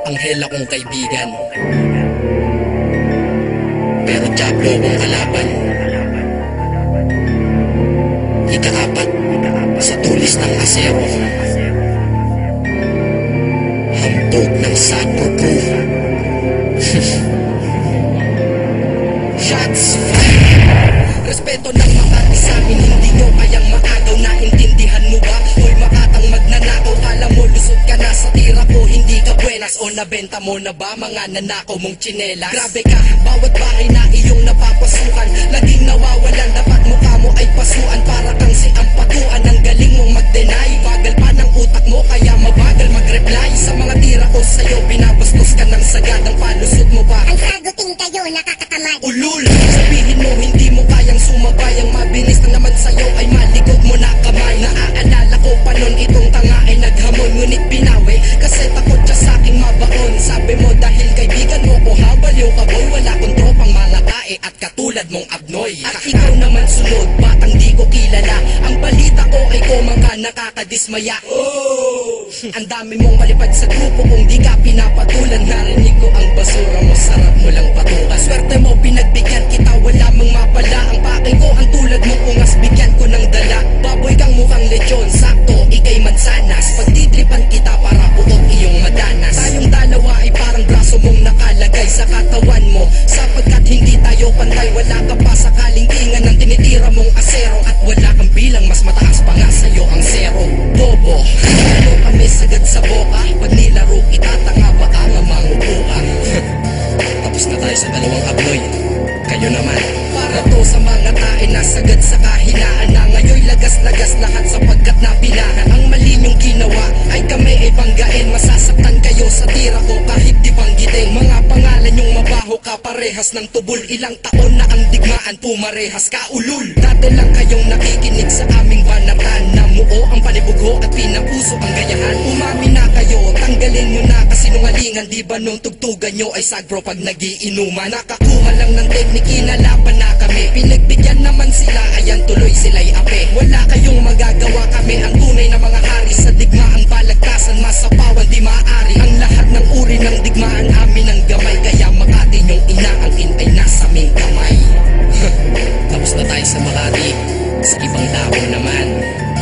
Anghel akong kaibigan, pero Diablo akong kalaban. Ikaapat sa tulis ng asero, hambog ng Saturday. Shots fired. Respeto ng Makati sa amin, hindi nyo kayang maagaw. Naintindihan mo ba? Hoy Makatang magnanakaw, kala mo lusot ka na sa tira ko. Hindi ka buenas o nabenta mo na ba mga nanakaw mong tsinelas? Grabe ka, bawat bahay na iyong napapasukan, laging nawawalan, dapat mukha mo ay pasuan. Para kang si Ampatuan, ang galing mong mag-deny. Bagal pa ng utak mo kaya mabagal mag-reply. Sa mga tira ko sa'yo, binabastos ka ng sagad. Ang palusot mo ba? Ang sagutin kayo, nakakatamad. Ulul, sabihin mo hindi mo kayang sumabay. Ang mabilis na naman sa'yo ay malikot mo na kamay. Naaalala ko pa nun itong tanga ay naghamon, ngunit binawi kasi takot siya sa'king mabaon. Sabi mo dahil kaibigan mo ko habal yung kaboy, wala kong tropang mga tae at katulad mong abnoy. At ikaw naman sunod, batang di ko kilala. Ang balita ko ay kumangka, nakakadismaya. Ang dami mong malipad sa grupo kung di ka pinapatulan. Narinig ko ang basura mo, sarap mo lang patukan. Swerte mo pinagbigyan kita, wala mang mapala. Ang pakay ko ang tulad mo, ungas bigyan ko ng dala. Baboy kang mukhang lechon, sakto, ikay mansanas. Pagtitripan kita para puot iyong madanas. Tayong dalawa ay parang braso mong nakalagay sa katawan mo, sapagkat hindi tayo pantay. Wala ka pa sa kalingkingan ng tinitira mong asero, at wala kang bilang, mas mataas pa nga sa'yo ang zero. Bobo, ano kami sagad sa boka, pag nilaro kita tanga baka nga mangupo ka. Tapos na tayo sa dalawang abnoy, kayo naman. Para to sa mga tae na sagad sa kahinaan, na ngayon lagas-lagas lahat sapagkat napinahan. Ang mali niyong ginawa ay kami ay banggain. Masasaktan kayo sa tira ko kahit di banggitin. Mga pangalan niyong mabaho ka, parehas ng tubol. Ilang taon na ang digmaan, pumarehas ka ulul. Dati lang kayong nakikinig sa aming banatan, namuo ang panibugho at pinapuso ang gayahan. Umami na kayo, tanggalin nyo na kasinungalingan. Di ba nung tugtugan nyo ay sagro pag nagiinuman? Nakakuha lang ng tekniki na laban na kami. Pinagbigyan naman sila, ayan tuloy sila'y ape. Wala kayong magagawa, kami ang tunay na mga hari. Sa digmaan balagtasan, masapawan di maaari. Ang lahat ng uri ng digmaan amin ang gamay. Kaya Makati nyong inaangkin ay nasa aming kamay. Tapos na tayo sa Makati, sa ibang tao naman.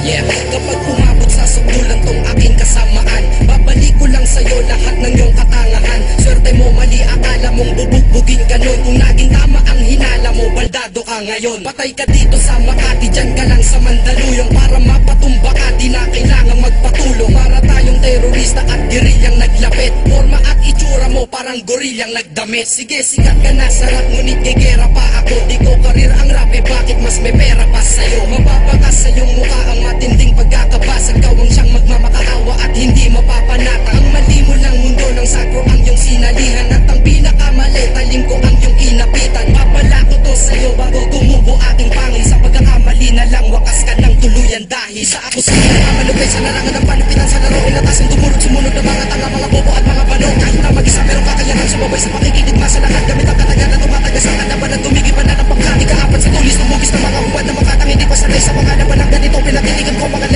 Yeah, kapag umabot sa sukdulan tong aking kasamaan, babalik ko lang sa'yo lahat ng iyong katangahan. Swerte mo mali, akala mong bubugbugin ka nun. Kung naging tama ang hinala mo, baldado ka ngayon. Patay ka dito sa Makati, dyan ka lang sa Mandaluyong. Para mapatumba ka, di na kailangang magpatulong. Para tayong terorista at gerilyang naglapit. Forma at itsura mo parang gorilyang nagdamit. Sige, sikat ka na sa rap, ngunit gigera pa ako. Di ko karir ang rap, bakit mas may pera pa sa'yo? Mapapakas sa iyong mukha ang matinding pagkakabasag. Kawang siyang magmamakaawa at hindi mapapanata. Ang mali mo lang mundo ng sagro ang iyong sinalihan. At ang pinakamali, talim ko ang iyong kinapitan. Papalato to sa'yo bago tumubo ating pangil. Sa pagkakamali na lang, wakas ka ng tuluyan. Dahil sa ako sa mamalugay sa larangan ng panupitan. Sa laro inatasin, tumulog sumunod ng mga tanga, mga bobo at mga balong. Kahit na mag-isa meron kakayahan, sumabay sa pakikitigma sa lahat. Gamit ang katagal na tumatagas ang kanaban at tumigil pa na ng pagkati. Kaapat sa tulis, tumugis ng mga uwad na makatang hindi pa sanay sa mga laban ng ganito. Pinatitigan ko mga